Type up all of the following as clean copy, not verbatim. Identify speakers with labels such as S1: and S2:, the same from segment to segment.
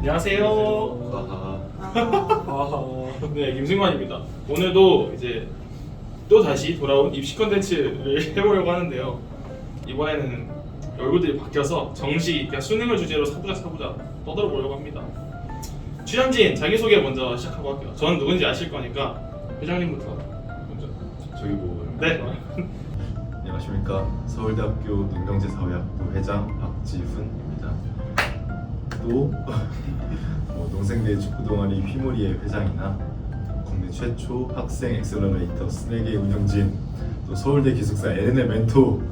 S1: 안녕하세요. 네, 김승관입니다. 오늘도 이제 또 다시 돌아온 입시 컨텐츠를 해보려고 하는데요. 이번에는 얼굴들이 바뀌어서 정시, 그냥 수능을 주제로 사부작 떠들어 보려고 합니다. 출연진 자기소개 먼저 시작하고 할게요. 저는 누군지 아실 거니까 회장님부터 먼저.
S2: 저기 뭐
S1: 네.
S2: 안녕하십니까, 서울대학교 능경제사회학부 회장 박지훈입니다. 또 농생대 축구동아리 휘몰이의 회장이나 국내 최초 학생 엑셀러레이터 스낵의 운영진, 또 서울대 기숙사 LN의 멘토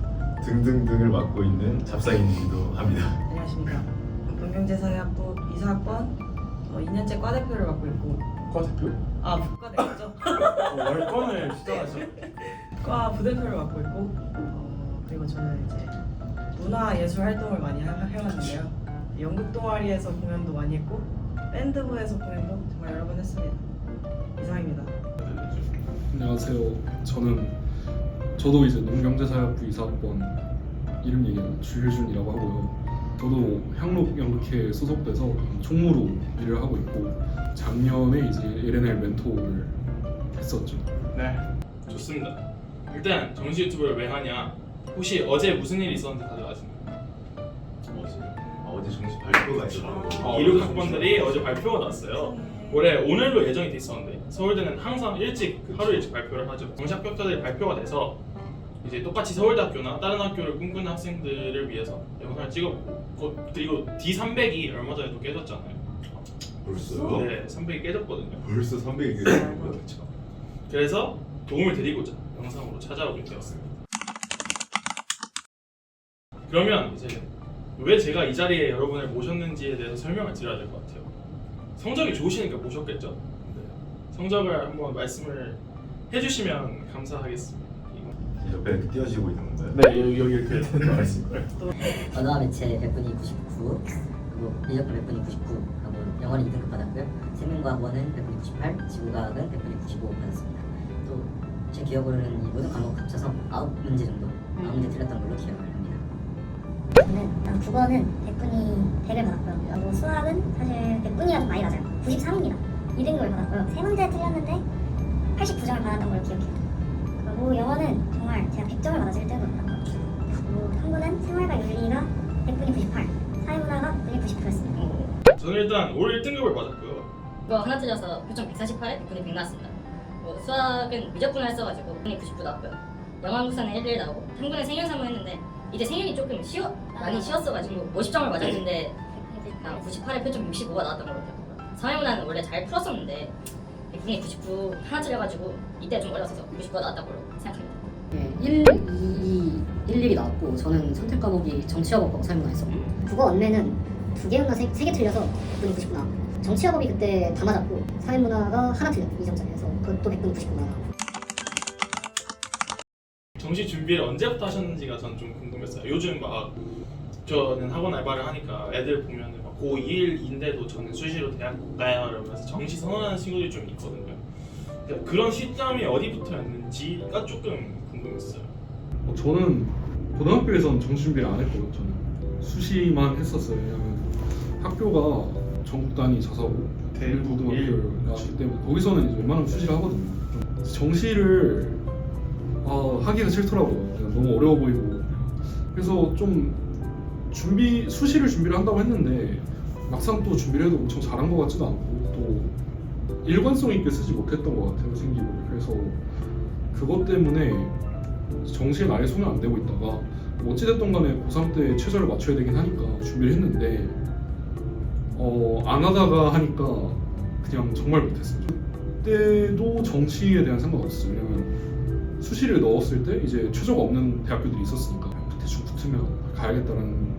S2: 등등등을 맡고 있는 잡상인이기도 합니다.
S3: 안녕하십니까. 능경제사회학부 이사학번 2년째 과대표를 맡고 있고
S1: 과대표?
S3: 부과대표죠.
S1: 월권을 시작하죠.
S3: 과 부대표를 맡고 있고 그리고 저는 이제 문화예술 활동을 많이 해왔는데요. 연극 동아리에서 공연도 많이 했고 밴드부에서 공연도 정말 여러 번 했습니다. 이상입니다.
S4: 안녕하세요. 저도 이제 농경제사회학부 이사학번 이름 얘기는 주효준이라고 하고요. 저도 향록연극회에 소속돼서 총무로 일을 하고 있고 작년에 이제 LNL 멘토를 했었죠.
S1: 네, 좋습니다. 일단 정시 유튜브를 왜 하냐? 혹시 어제 무슨 일이 있었는지 다들 아시나요?
S2: 어제 정시 발표가 있었고
S1: 이륙 학번들이 어제 발표가 났어요. 원래 오늘로 예정이 돼 있었는데 서울대는 항상 하루 일찍 발표를 하죠. 정시 합격자들이 발표가 돼서 이제 똑같이 서울대학교나 다른 학교를 꿈꾸는 학생들을 위해서 영상을 찍어보고, 그리고 D300이 얼마 전에 또 깨졌잖아요.
S2: 벌써요?
S1: 네, 300이 깨졌거든요.
S2: 벌써 300이 되는 거예요?
S1: 그렇죠. 그래서 도움을 드리고자 영상으로 찾아오게 되었습니다. 그러면 이제 왜 제가 이 자리에 여러분을 모셨는지에 대해서 설명을 드려야 될 것 같아요. 성적이 좋으시니까 모셨겠죠? 네. 성적을 한번 말씀을 해주시면 감사하겠습니다.
S2: 옆에 이렇게 띄워지고 있는 건가요?
S1: 네, 여기 이렇게 나와 있을 거예요.
S5: 언어와 매체 100분이 99, 그리고 미적분 100분이 99 하고 영어는 2등급 받았고요. 생명과학원은 100분이 98, 지구과학은 100분이 95 받았습니다. 또 제 기억으로는 이 모든 과목 합쳐서 9문제 정도, 9문제 틀렸던 걸로 기억을 합니다.
S6: 저는 국어는 100분이 100을 받았고요. 그리고 수학은 사실 100분이라 좀 많이 맞아요. 93입니다. 2등급을 받았고요. 3문제 틀렸는데 89점을 받았던 걸로 기억해요. 그리고 영어는 정말 제가 100점을 받아서 1등급을 받았고요. 그리고 한국은 생활과 윤리가 100분이 98, 사회문화가 100분이 99였습니다.
S1: 저는 일단 올 1등급을 받았고요.
S7: 그거 하나 틀려서 표점 148에 100분이 100 나왔습니다. 수학은 미적분을 했어가지고 100분이 99 나왔고요. 영어 한국사는 11 나오고 한국은 생일 3번 했는데 이제 생일이 조금 많이 쉬웠어가지고 50점을 맞았는데 98에 표점 65가 나왔던 걸로 기억해요. 사회문화는 원래 잘 풀었었는데 100분이 99 하나 틀려가지고 이때 좀 어려웠어서 99가 나왔던 걸로 생각합니다.
S5: 네, 1, 2이 나왔고 저는 선택 과목이 정치화법하고 사회문화였었고
S6: 국어 원래는 2개였나 3개 틀려서 100분이 99 나왔고 정치화법이 그때 다 맞았고 사회문화가 하나 틀렸고 2점짜리여서 그것도 100분이 99 나왔고
S1: 정시 준비를 언제부터 하셨는지가 전 좀 궁금했어요. 요즘 막 저는 학원 알바를 하니까 애들 보면은 막 고1인데도 저는 수시로 대학 가요 이러면서 정시 선언하는 친구들이 좀 있거든요. 그러니까 그런 시점이 어디부터였는지가 조금 궁금했어요.
S4: 저는 고등학교에선 정시 준비를 안 했거든요. 저는 수시만 했었어요. 왜냐면 학교가 전국 단위 자사고 대고등학교를 나왔기 때문에 거기서는 이제 웬만하면 수시를 하거든요. 정시를 하기가 싫더라고요. 그냥 너무 어려워 보이고. 그래서 좀 수시를 준비를 한다고 했는데 막상 또 준비를 해도 엄청 잘한 것 같지도 않고 또 일관성 있게 쓰지 못했던 것 같아요, 생기를. 그래서 그것 때문에 정시에 아예 손을 안 대고 있다가 어찌됐든 간에 고3 때 최저를 맞춰야 되긴 하니까 준비를 했는데 안 하다가 하니까 그냥 정말 못했어요. 그때도 정시에 대한 생각 없었어요. 왜냐면 수시를 넣었을 때 이제 최저가 없는 대학교들이 있었으니까 대충 붙으면 가야겠다는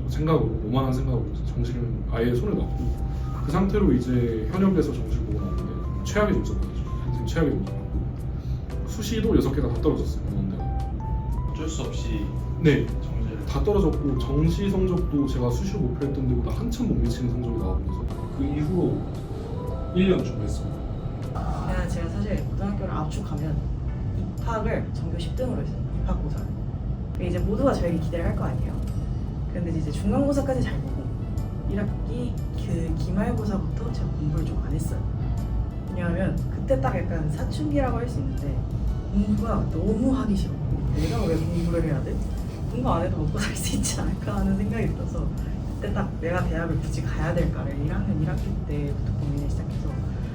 S4: 생각으로, 오만한 생각으로 정시를 아예 손을 놨고 그 상태로 이제 현역에서 정시를 보고 나왔는데 최악의 점수였죠. 인생 최악의 점수였고 수시도 6개가 다 떨어졌어요. 그런데
S1: 어쩔 수 없이
S4: 네,
S1: 정시를
S4: 다 떨어졌고 정시 성적도 제가 수시로 목표했던 데보다 한참 못 미치는 성적이 나오면서 그 이후로 1년 준비했습니다.
S3: 제가 사실 고등학교를 압축하면 입학을 전교 10등으로 했어요. 입학고사를. 이제 모두가 저에게 기대를 할 거 아니에요. 근데 이제 중간고사까지 잘 보고 1학기 그 기말고사부터 제가 공부를 좀 안 했어요. 왜냐하면 그때 딱 약간 사춘기라고 할 수 있는데 공부가 너무 하기 싫었고 내가 왜 공부를 해야 돼? 공부 안 해도 먹고 살 수 있지 않을까 하는 생각이 들어서 그때 딱 내가 대학을 굳이 가야 될까를 1학년 1학기 때부터 고민을 시작해서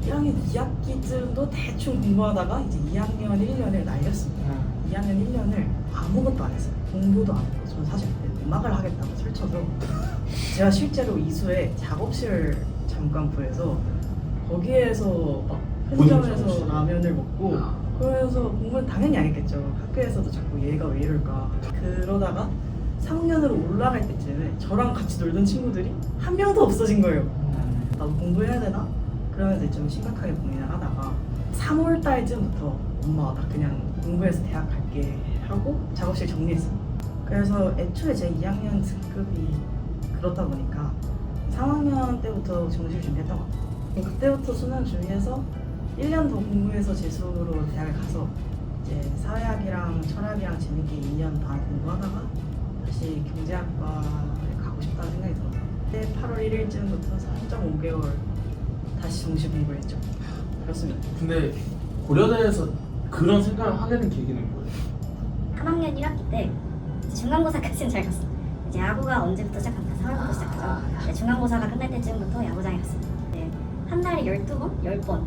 S3: 1학년 2학기쯤도 대충 공부하다가 이제 2학년 1년을 날렸습니다. 2학년 1년을 아무것도 안 했어요. 공부도 안 했고 저는 사실 그때 음악을 하겠다고 설쳐서 제가 실제로 이수에 작업실을 잠깐 구해서 거기에서 막 편의점에서 라면을 먹고 그래서 공부는 당연히 안 했겠죠. 학교에서도 자꾸 얘가 왜 이럴까. 그러다가 3학년으로 올라갈 때쯤에 저랑 같이 놀던 친구들이 한 명도 없어진 거예요. 나도 공부해야 되나? 그러면서 좀 심각하게 고민을 하다가 3월 달쯤부터 엄마가 나 그냥 공부해서 대학 갈게 하고 작업실 정리했어요. 그래서 애초에 제 2학년 등급이 그렇다 보니까 3학년 때부터 정시를 준비했던 것 같아요. 그때부터 수능 준비해서 1년 더 공부해서 재수로 대학을 가서 이제 사회학이랑 철학이랑 재밌게 2년 반 공부하다가 다시 경제학과에 가고 싶다는 생각이 들어서 그때 8월 1일쯤부터 3.5개월 다시 정시 공부했죠. 그렇습니다.
S1: 근데 고려대에서 그런 생각을 하게 된 계기는 뭐예요?
S6: 3학년 1학기 때 중간고사까지는 잘 갔어. 이제 야구가 언제부터 시작합니까? 4월부터 시작하죠. 네, 중간고사가 끝날 때쯤부터 야구장에 갔습니다. 네, 한 달에 12번? 10번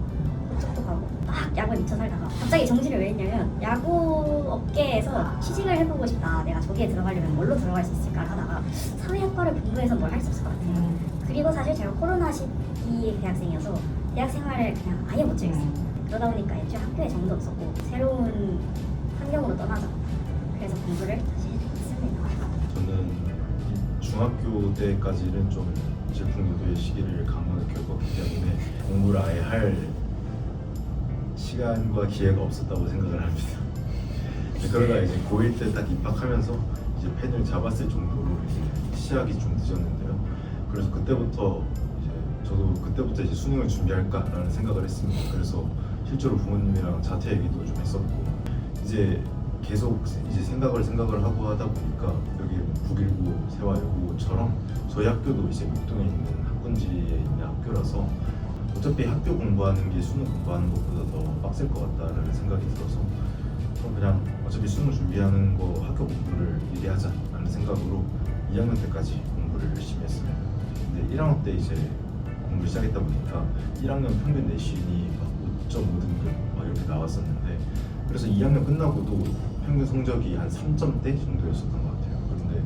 S6: 그쪽도 가고 딱 야구에 미쳐 살다가 갑자기 정시를 왜 했냐면 야구 업계에서 취직을 해보고 싶다. 내가 저기에 들어가려면 뭘로 들어갈 수 있을까 하다가 사회학과를 공부해서 뭘 할 수 없을 것 같아요. 그리고 사실 제가 코로나 시기 대학생이어서 대학 생활을 그냥 아예 못 즐겼어요. 그러다 보니까 애초에 학교에 정도 없었고 새로운 환경으로 떠나자. 그래서 공부를 다시 했습니다.
S2: 저는 중학교 때까지는 좀 질풍노도의 시기를 강하게 겪었기 때문에 공부를 아예 할 시간과 기회가 없었다고 생각을 합니다. 그러다 이제 고1 때 딱 입학하면서 이제 펜을 잡았을 정도로 이제 시작이 좀 늦었는데요. 그래서 그때부터 이제 수능을 준비할까라는 생각을 했습니다. 그래서 실제로 부모님이랑 자퇴 얘기도 좀 했었고 이제 계속 이제 생각을 하고 하다 보니까 여기 북일고 세화여고처럼 저희 학교도 이제 목동에 있는 학군지에 있는 학교라서 어차피 학교 공부하는 게 수능 공부하는 것보다 더 빡셀 것 같다라는 생각이 들어서 그냥 어차피 수능 준비하는 거 학교 공부를 미리 하자라는 생각으로 2학년 때까지 공부를 열심히 했습니다. 근데 1학년 때 이제 공부를 시작했다 보니까 1학년 평균 내신이 막 5.5등급 막 이렇게 나왔었는데 그래서 2학년 끝나고도 평균 성적이 한 3점대 정도였었던 것 같아요. 그런데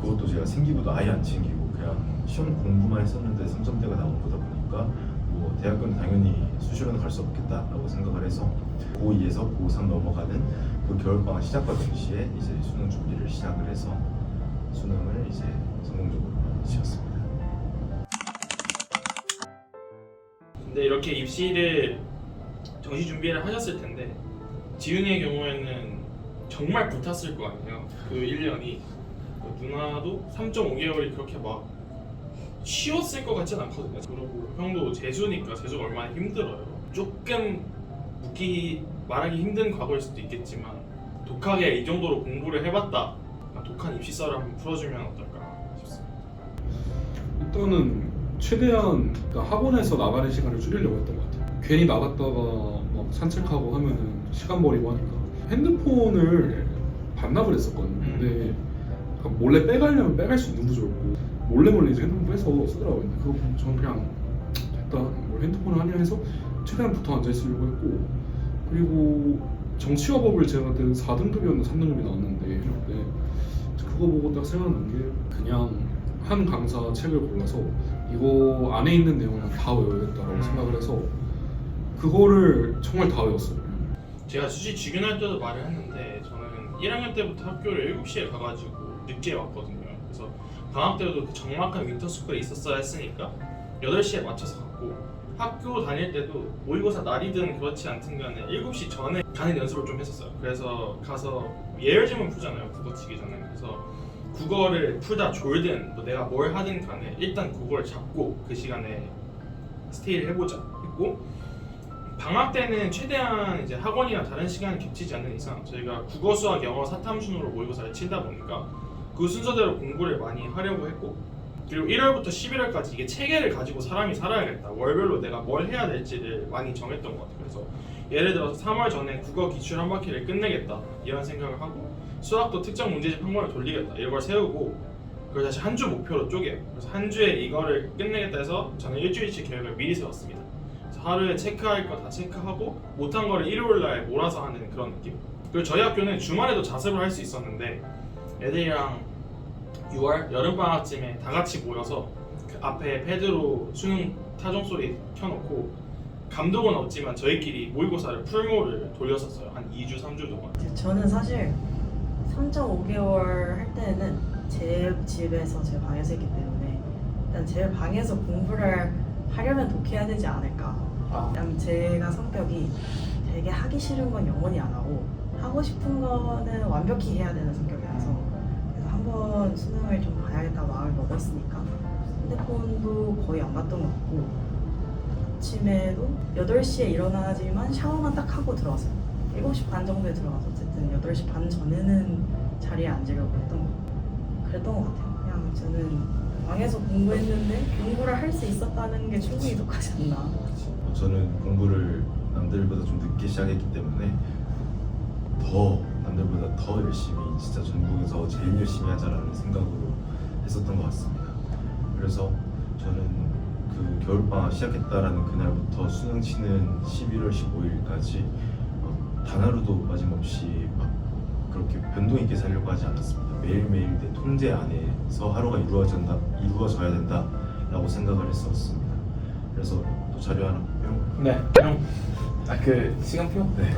S2: 그것도 제가 생기부도 아예 안 챙기고 그냥 시험 공부만 했었는데 3점대가 나온 거다 보니까 뭐 대학교는 당연히 수시로는 갈 수 없겠다라고 생각을 해서 고2에서 고3 넘어가는 그 겨울방학 시작과 동시에 이제 수능 준비를 시작을 해서 수능을 이제 성공적으로 치렀습니다.
S1: 근데 이렇게 입시를 정시 준비를 하셨을 텐데 지윤이의 경우에는 정말 불탔을 거 아니에요. 그 1년이 누나도 3.5개월이 그렇게 막 쉬웠을 것 같진 않거든요. 그리고 형도 재수니까 재수가 얼마나 힘들어요. 조금 말하기 힘든 과거일 수도 있겠지만 독하게 이 정도로 공부를 해봤다. 독한 입시 썰을 한번 풀어주면 어떨까 싶습니다.
S4: 일단은 최대한 그러니까 학원에서 나가는 시간을 줄이려고 했던 것 같아요. 괜히 나갔다가 막 산책하고 하면은 시간 버리고 하니까 핸드폰을 반납을 했었거든요. 근데 몰래 빼가려면 빼갈 수 있는 구조였고 몰래 이제 핸드폰 빼서 쓰더라고요. 근데 그거 보면 저는 그냥 됐다. 뭘 핸드폰을 하냐 해서 최대한 붙어 앉아 있으려고 했고 그리고 정치화법을 제가 그때 4등급이었나 3등급이 나왔는데 그거 보고 딱 생각난 게 그냥 한 강사 책을 골라서 이거 안에 있는 내용을 다 외워야겠다라고 생각을 해서 그거를 정말 다 외웠어요.
S1: 제가 수시 직윤할 때도 말을 했는데 저는 1학년 때부터 학교를 7시에 가가지고 늦게 왔거든요. 그래서 방학 때도 그 적막한 윈터스쿨에 있었어야 했으니까 8시에 맞춰서 갔고 학교 다닐 때도 모의고사 날이든 그렇지 않든 간에 7시 전에 가는 연습을 좀 했었어요. 그래서 가서 예열지문 풀잖아요. 국어 치기 전에. 그래서 국어를 풀다 졸든 뭐 내가 뭘 하든 간에 일단 국어를 잡고 그 시간에 스테이를 해보자 했고 방학 때는 최대한 이제 학원이나 다른 시간이 겹치지 않는 이상 저희가 국어, 수학, 영어, 사탐순으로 모의고사를 치다 보니까 그 순서대로 공부를 많이 하려고 했고 그리고 1월부터 11월까지 이게 체계를 가지고 사람이 살아야겠다. 월별로 내가 뭘 해야 될지를 많이 정했던 것 같아요. 그래서 예를 들어서 3월 전에 국어 기출 한 바퀴를 끝내겠다 이런 생각을 하고 수학도 특정 문제집 한 권을 돌리겠다 이런 걸 세우고 그걸 다시 한 주 목표로 쪼개요. 그래서 한 주에 이거를 끝내겠다 해서 저는 일주일치 계획을 미리 세웠습니다. 그래서 하루에 체크할 거 다 체크하고 못한 거를 일요일날 몰아서 하는 그런 느낌. 그리고 저희 학교는 주말에도 자습을 할 수 있었는데 애들이랑 6월 여름방학쯤에 다 같이 모여서 그 앞에 패드로 수능 타종 소리 켜놓고 감독은 없지만 저희끼리 모의고사를 풀모를 돌렸었어요. 한 2주, 3주 동안.
S3: 저는 사실 3.5개월 할 때는 제 집에서 제 방에서 했기 때문에 일단 제 방에서 공부를 하려면 독해야 되지 않을까. 왜냐면 제가 성격이 되게 하기 싫은 건 영원히 안 하고 하고 싶은 거는 완벽히 해야 되는 성격이라서 그래서 한번 수능을 좀 봐야겠다 마음을 먹었으니까 핸드폰도 거의 안 봤던 것 같고 아침에도 8시에 일어나지만 샤워만 딱 하고 들어왔어요. 7시 반 정도에 들어가서 어쨌든 8시 반 전에는 자리에 앉으려고 그랬던 것 같아요. 그냥 저는 방에서 공부했는데 공부를 할 수 있었다는 게 충분히 독하지 않나.
S2: 저는 공부를 남들보다 좀 늦게 시작했기 때문에 더 남들보다 더 열심히 진짜 전국에서 제일 열심히 하자라는 생각으로 했었던 것 같습니다. 그래서 저는 그 겨울방학 시작했다라는 그날부터 수능 치는 11월 15일까지 단 하루도 빠짐없이 막 그렇게 변동 있게 살려고 하지 않았습니다. 매일매일 내 통제 안에서 하루가 이루어져야 된다라고 생각을 했었습니다. 그래서 또 자료 하나 뿅.
S1: 네, 형. 그 시간표?
S2: 네.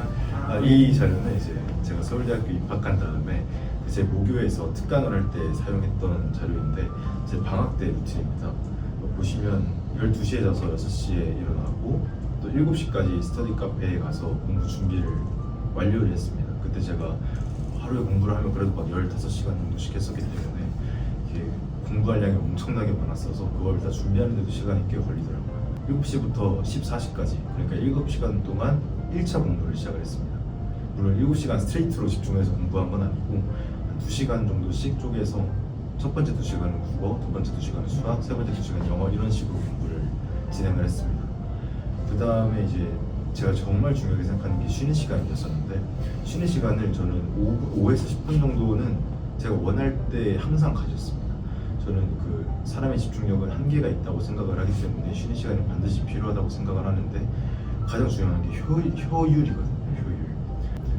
S2: 이 자료는 이제 제가 서울대학교 입학한 다음에 제 모교에서 특강을 할 때 사용했던 자료인데 제 방학 때 루틴입니다. 보시면 12시에 자서 6시에 일어나고 또 7시까지 스터디 카페에 가서 공부 준비를 완료를 했습니다. 그때 제가 하루에 공부를 하면 그래도 막 15시간 정도씩 했었기 때문에 이게 공부할 양이 엄청나게 많았어서 그걸 다 준비하는데도 시간이 꽤 걸리더라고요. 7시부터 14시까지 그러니까 7시간 동안 1차 공부를 시작을 했습니다. 물론 7시간 스트레이트로 집중해서 공부한 건 아니고 한 2시간 정도씩 쪼개서 첫 번째 2시간은 국어, 두 번째 2시간은 수학, 세 번째 2시간 영어 이런 식으로 공부를 진행을 했습니다. 그 다음에 이제 제가 정말 중요하게 생각하는 게 쉬는 시간이었었는데 쉬는 시간을 저는 5에서 10분 정도는 제가 원할 때 항상 가졌습니다. 저는 그 사람의 집중력은 한계가 있다고 생각을 하기 때문에 쉬는 시간이 반드시 필요하다고 생각을 하는데 가장 중요한 게 효율이거든요. 효율.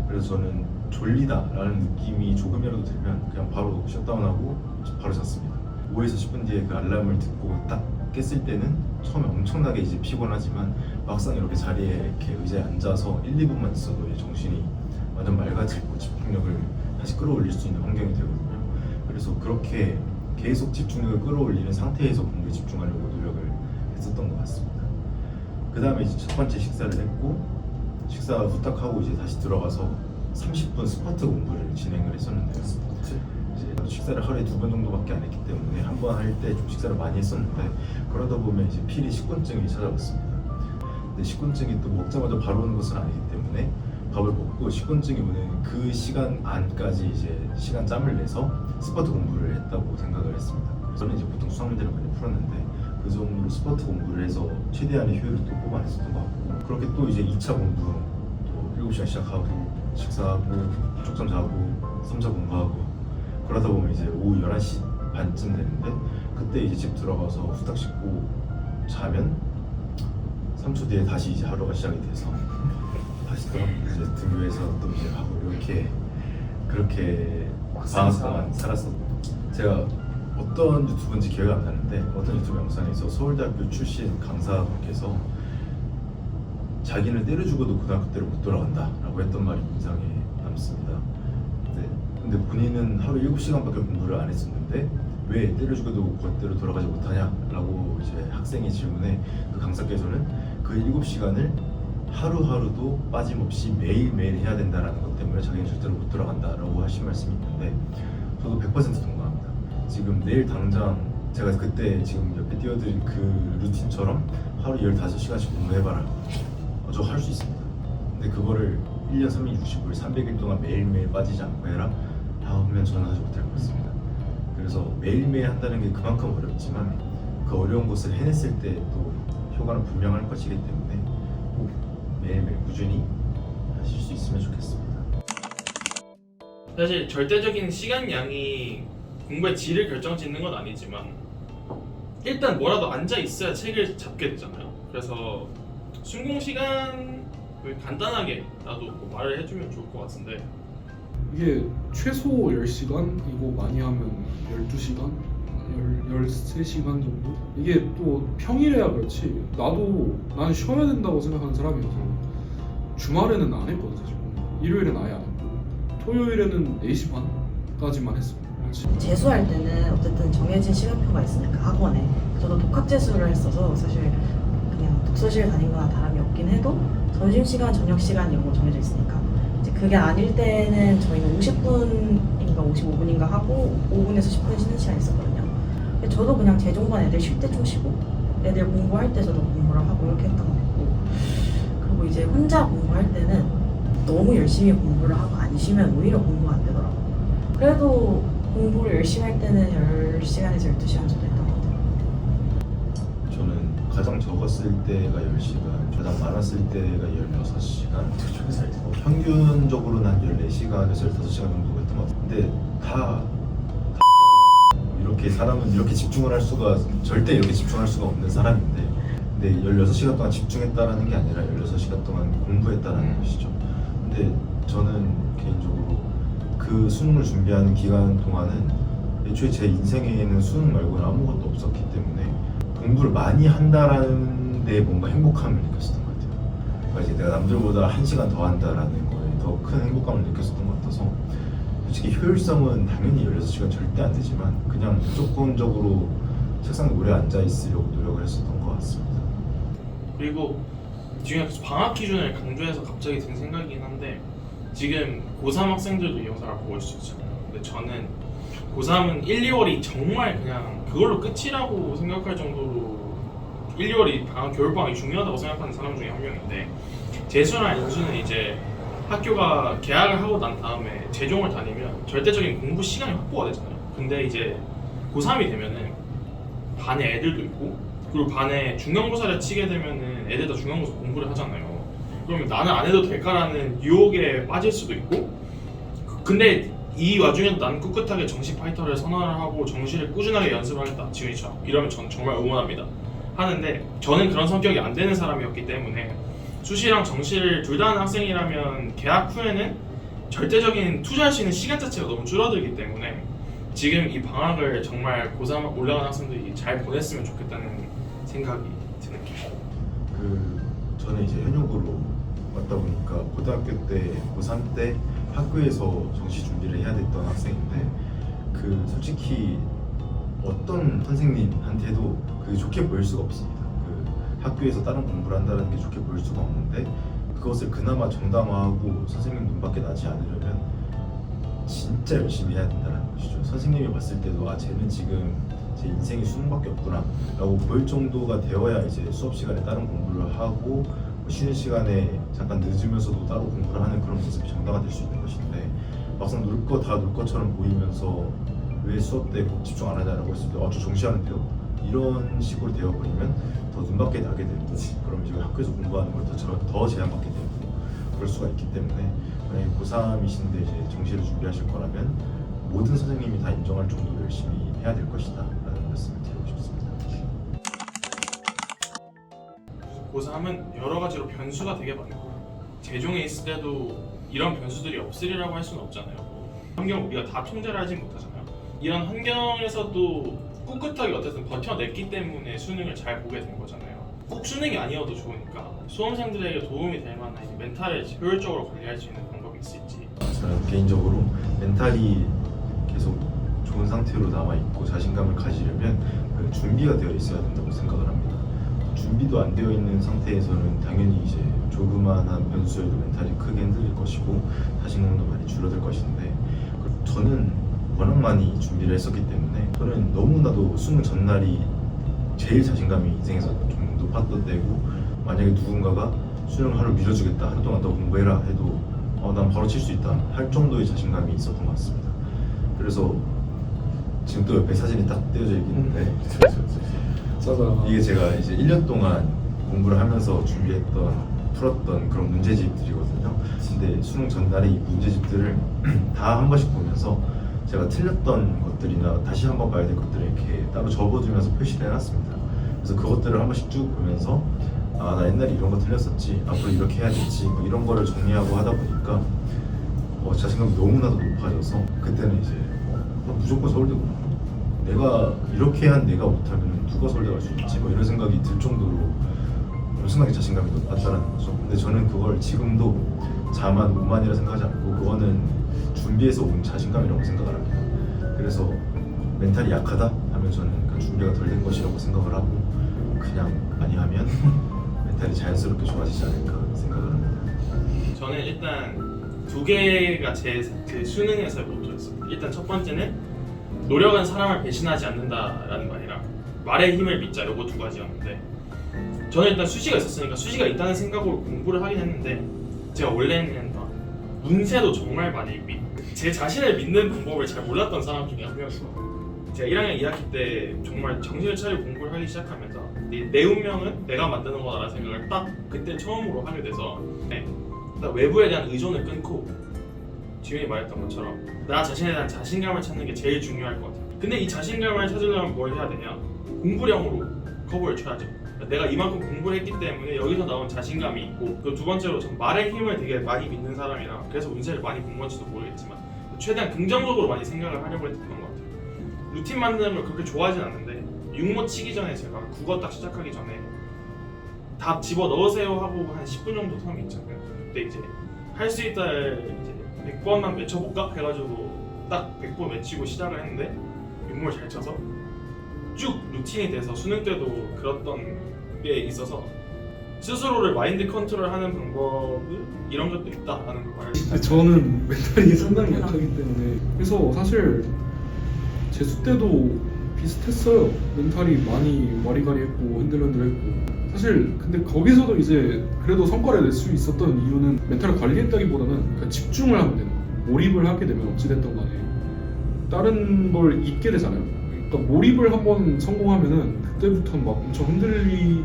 S2: 그래서 저는 졸리다라는 느낌이 조금이라도 들면 그냥 바로 셧다운하고 바로 잤습니다. 5에서 10분 뒤에 그 알람을 듣고 딱 깼을 때는 처음에 엄청나게 이제 피곤하지만 막상 이렇게 자리에 이렇게 의자에 앉아서 1, 2분만 있어도 이제 정신이 완전 맑아지고 집중력을 다시 끌어올릴 수 있는 환경이 되거든요. 그래서 그렇게 계속 집중력을 끌어올리는 상태에서 공부에 집중하려고 노력을 했었던 것 같습니다. 그 다음에 이제 첫 번째 식사를 했고 식사 후딱 하고 이제 다시 들어가서 30분 스쿼트 공부를 진행을 했었는데요. 이제 식사를 하루에 2번 정도밖에 안 했기 때문에 한 번 할 때 좀 식사를 많이 했었는데 그러다 보면 이제 필히 식곤증이 찾아왔습니다. 근데 식곤증이 또 먹자마자 바로 오는 것은 아니기 때문에 밥을 먹고 식곤증이 오는 그 시간 안까지 이제 시간 짬을 내서 스쿼트 공부를 했다고 생각을 했습니다. 저는 이제 보통 수학 문제를 많이 풀었는데 그 정도로 스쿼트 공부를 해서 최대한의 효율을 또 뽑아냈었던 것 같고 그렇게 또 이제 2차 공부 또 7시간 시작하고 식사하고 쪽잠 자고 3차 공부하고 그러다 보면 이제 오후 11시 반쯤 되는데 그때 이제 집 들어가서 후딱 씻고 자면 3초 뒤에 다시 이제 하루가 시작이 돼서 다시 또 이제 등교해서 또 이제 하고 이렇게 그렇게 방학 동안 살았었고 제가 어떤 유튜브인지 기억이 안 나는데 어떤 유튜브 영상에서 서울대학교 출신 강사분께서 자기는 때려 죽어도 고등학교 때로 못 돌아간다라고 했던 말이 인상에 남습니다. 근데 본인은 하루 7시간밖에 공부를 안 했었는데 왜 때려 죽어도 그때로 돌아가지 못하냐라고 이제 학생이 질문해 그 강사께서는 그 7시간을 하루하루도 빠짐없이 매일매일 해야 된다는 것 때문에 자기는 절대로 못 돌아간다라고 하신 말씀이 있는데 저도 100% 동감합니다. 지금 내일 당장 제가 그때 지금 옆에 띄워드린 그 루틴처럼 하루 15시간씩 공부해봐라. 저 할 수 있습니다. 근데 그거를 1년 365일 300일 동안 매일매일 빠지지 않고 해라 하면 저는 하지 못할 것 같습니다. 그래서 매일매일 한다는 게 그만큼 어렵지만 그 어려운 것을 해냈을 때 또 효과는 분명할 것이기 때문에 꼭 매일매일 꾸준히 하실 수 있으면 좋겠습니다.
S1: 사실 절대적인 시간 양이 공부의 질을 결정짓는 건 아니지만 일단 뭐라도 앉아 있어야 책을 잡게 되잖아요. 그래서 순공 시간을 간단하게 나도 뭐 말을 해주면 좋을 것 같은데
S4: 이게 최소 10시간이고 많이 하면 12시간? 13시간 정도? 이게 또 평일에야 그렇지 나는 쉬어야 된다고 생각하는 사람이어서 주말에는 안 했거든 사실. 일요일은 아예 안 했고 토요일에는 4시 반까지만 했어요.
S3: 재수할 때는 어쨌든 정해진 시간표가 있으니까 학원에 저도 독학 재수를 했어서 사실 그냥 독서실 다닌 거나 다름이 없긴 해도 점심시간, 저녁시간 이런 거 정해져 있으니까 이제 그게 아닐 때는 저희는 50분인가 55분인가 하고 5분에서 10분 쉬는 시간 있었거든요. 근데 저도 그냥 재종반 애들 쉴 때 좀 쉬고 애들 공부할 때 저도 공부를 하고 이렇게 했던 것 같고 그리고 이제 혼자 공부할 때는 너무 열심히 공부를 하고 안 쉬면 오히려 공부가 안 되더라고요. 그래도 공부를 열심히 할 때는 10시간에서 12시간 정도 했던 것 같아요.
S2: 저는 가장 적었을 때가 10시간, 가장 많았을 때가 16시간, 평균적으로는 한 14시간에서 15시간 정도 했던 것 같아요. 근데 다 이렇게 사람은 이렇게 집중을 할 수가 절대 이렇게 집중할 수가 없는 사람인데 근데 16시간 동안 집중했다라는 게 아니라 16시간 동안 공부했다라는 것이죠. 근데 저는 개인적으로 그 수능을 준비하는 기간 동안은 애초에 제 인생에는 수능 말고는 아무것도 없었기 때문에 공부를 많이 한다라는 데 뭔가 행복감을 느꼈었던 것 같아요. 그러니까 이제 내가 남들보다 1시간 더 한다라는 거에 더 큰 행복감을 느꼈었던 것 같아서 솔직히 효율성은 당연히 16시간 절대 안 되지만 그냥 무조건적으로 책상에 오래 앉아 있으려고 노력을 했었던 것 같습니다.
S1: 그리고 지금 방학 기준을 강조해서 갑자기 든 생각이긴 한데 지금 고3 학생들도 이 영상을 보고 있을 수 있잖아요. 근데 저는 고3은 1, 2월이 정말 그냥 그걸로 끝이라고 생각할 정도로 1, 2월이 겨울방학이 중요하다고 생각하는 사람 중에 한 명인데 재수나 인수는 이제 학교가 개학을 하고 난 다음에 재종을 다니면 절대적인 공부 시간이 확보가 되잖아요. 근데 이제 고3이 되면은 반에 애들도 있고 그리고 반에 중간고사를 치게 되면은 애들 다 중간고사 공부를 하잖아요. 그러면 나는 안 해도 될까라는 유혹에 빠질 수도 있고 근데 이 와중에도 나는 꿋꿋하게 정시 파이터를 선언을 하고 정시를 꾸준하게 연습을 하겠다 지훈이처럼 이러면 전 정말 응원합니다 하는데 저는 그런 성격이 안 되는 사람이었기 때문에 수시랑 정시를 둘 다 하는 학생이라면 개학 후에는 절대적인 투자할 수 있는 시간 자체가 너무 줄어들기 때문에 지금 이 방학을 정말 고3 올라간 학생들이 잘 보냈으면 좋겠다는 생각이 드는 게
S2: 저는 이제 현역으로 왔다 보니까 고등학교 때 고3 때 학교에서 정시 준비를 해야 됐던 학생인데 솔직히 어떤 선생님한테도 그게 좋게 보일 수가 없습니다. 학교에서 다른 공부를 한다는 게 좋게 보일 수가 없는데 그것을 그나마 정당화하고 선생님 눈밖에 나지 않으려면 진짜 열심히 해야 된다는 것이죠. 선생님이 봤을 때도 쟤는 지금 제 인생이 수능밖에 없구나 라고 보일 정도가 되어야 이제 수업 시간에 다른 공부를 하고 쉬는 시간에 잠깐 늦으면서도 따로 공부를 하는 그런 모습이 정당화될 수 있는 것인데 막상 놀 거 다 놀 것처럼 보이면서 왜 수업 때 꼭 집중 안 하냐라고 했을 때 저 정시하는데요 이런 식으로 되어버리면 더 눈밖에 나게 되고 그럼 이제 학교에서 공부하는 걸 더 제한받게 되고 그럴 수가 있기 때문에 만약에 고3이신데 이제 정시를 준비하실 거라면 모든 선생님이 다 인정할 정도로 열심히 해야 될 것이다 라는 말씀을 드리고 싶습니다.
S1: 고3은 여러 가지로 변수가 되게 많고 재종에 있을 때도 이런 변수들이 없으리라고 할 수는 없잖아요. 환경 우리가 다 통제를 하진 못하잖아요. 이런 환경에서도 꿋꿋하게 어쨌든 버텨냈기 때문에 수능을 잘 보게 된 거잖아요. 꼭 수능이 아니어도 좋으니까 수험생들에게 도움이 될 만한 멘탈을 효율적으로 관리할 수 있는 방법이 있을지.
S2: 저는 개인적으로 멘탈이 계속 좋은 상태로 남아있고 자신감을 가지려면 준비가 되어 있어야 된다고 생각을 합니다. 준비도 안 되어 있는 상태에서는 당연히 이제 조그만한 변수에도 멘탈이 크게 흔들릴 것이고 자신감도 많이 줄어들 것인데 저는 워낙 많이 준비를 했었기 때문에 저는 너무나도 수능 전날이 제일 자신감이 인생에서 좀 높았던 때고 만약에 누군가가 수능 하루 미뤄주겠다 하루 동안 더 공부해라 해도 난 바로 칠 수 있다 할 정도의 자신감이 있었던 것 같습니다. 그래서 지금 또 옆에 사진이 딱 떼어져 있는데
S4: 짜잔.
S2: 이게 제가 이제 1년 동안 공부를 하면서 풀었던 그런 문제집들이거든요. 근데 수능 전날에 이 문제집들을 다 한 번씩 보면서 제가 틀렸던 것들이나 다시 한번 봐야 될 것들을 이렇게 따로 접어두면서 표시를 해놨습니다. 그래서 그것들을 한 번씩 쭉 보면서 아, 나 옛날에 이런 거 틀렸었지, 앞으로 이렇게 해야겠지, 뭐 이런 거를 정리하고 하다 보니까 자신감이 너무나도 높아져서 그때는 이제 무조건 서울대구나, 내가 이렇게 한 내가 못하면 누가 서울대 갈 수 있지, 뭐 이런 생각이 들 정도로 엄청나게 자신감이 높았다는 거죠. 근데 저는 그걸 지금도 자만 오만이라 생각하지 않고 그거는 준비해서 온 자신감이라고 생각을 합니다. 그래서 멘탈이 약하다 하면 저는 그 준비가 덜 된 것이라고 생각을 하고 그냥 많이 하면 멘탈이 자연스럽게 좋아지지 않을까 생각을 합니다.
S1: 저는 일단 두 개가 제 그 수능에서의 모토였습니다. 일단 첫 번째는 노력은 사람을 배신하지 않는다라는 말이랑 말의 힘을 믿자, 요거 두 가지였는데 저는 일단 수시가 있었으니까 수시가 있다는 생각으로 공부를 하긴 했는데 제가 원래는 문세도 정말 많이 제 자신을 믿는 방법을 잘 몰랐던 사람 중에 한 명이어서 제가 1학년 2학기 때 정말 정신을 차리고 공부를 하기 시작하면서 내 운명은 내가 만드는 거다라는 생각을 딱 그때 처음으로 하게 돼서 일단 외부에 대한 의존을 끊고 지훈이 말했던 것처럼 나 자신에 대한 자신감을 찾는 게 제일 중요할 것 같아요. 근데 이 자신감을 찾으려면 뭘 해야 되냐? 공부량으로 커버를 쳐야죠. 내가 이만큼 공부를 했기 때문에 여기서 나온 자신감이 있고 그 두 번째로 전 말의 힘을 되게 많이 믿는 사람이라 그래서 운세를 많이 본 건지도 모르겠지만 최대한 긍정적으로 많이 생각을 하려고 했던 것 같아요. 루틴 만드는 걸 그렇게 좋아하진 않는데 육모 치기 전에 제가 국어 딱 시작하기 전에 답 집어 넣으세요 하고 한 10분 정도 텀이 있잖아요. 그때 이제 할 수 있다를 이제 100번만 외쳐볼까 해가지고 딱 100번 외치고 시작을 했는데 육모를 잘 쳐서 쭉 루틴이 돼서 수능 때도 그랬던 게 있어서 스스로를 마인드 컨트롤하는 방법은 이런 것도 있다라는 걸 말해요.
S4: 저는 멘탈이 상당히 약하기 때문에 그래서 사실 재수 때도 비슷했어요. 멘탈이 많이 와리가리했고 흔들흔들했고 사실 근데 거기서도 이제 그래도 성과를 낼 수 있었던 이유는 멘탈을 관리했다기보다는 그러니까 집중을 하면 되는 거예요. 몰입을 하게 되면 어찌됐든 간에 다른 걸 잊게 되잖아요. 그러니까 몰입을 한번 성공하면은 그때부터는 막 엄청 흔들리긴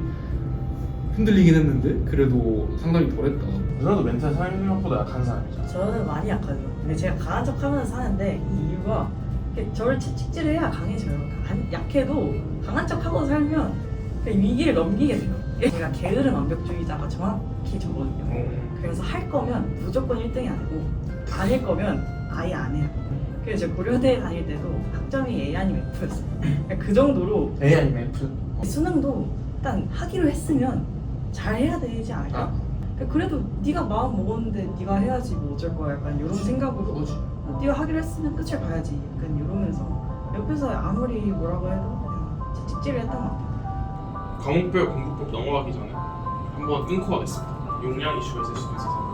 S4: 했는데 그래도 상당히 덜했다.
S1: 누나도 멘탈 생각보다 약한 사람이죠.
S3: 저는 많이 약하죠. 근데 제가 강한 척 하면서 사는데 이 이유가 이렇게 저를 채찍질을 해야 강해져요. 약해도 강한 척 하고 살면 그냥 위기를 넘기게 돼요. 제가 게으른 완벽주의자가 정확히 저거든요. 그래서 할 거면 무조건 1등이 아니고 아닐 거면 아예 안 해요. 그래서 제가 고려대 다닐 때도 학점이 A 아니면 F였어요. 그 정도로
S1: A 아니면 F?
S3: 수능도 일단 하기로 했으면 잘 해야 되지 않을까? 그래도 네가 마음 먹었는데 네가 해야지 뭐 어쩔 거야 약간 이런 생각으로 네가 하기로 했으면 끝을 봐야지 약간 이러면서 옆에서 아무리 뭐라고 해도 그냥 채찍질을 했던 것 같아요.
S1: 과목별 공부법 넘어가기 전에 한번 끊고 가겠습니다. 용량 이슈가 있을 수도 있어서.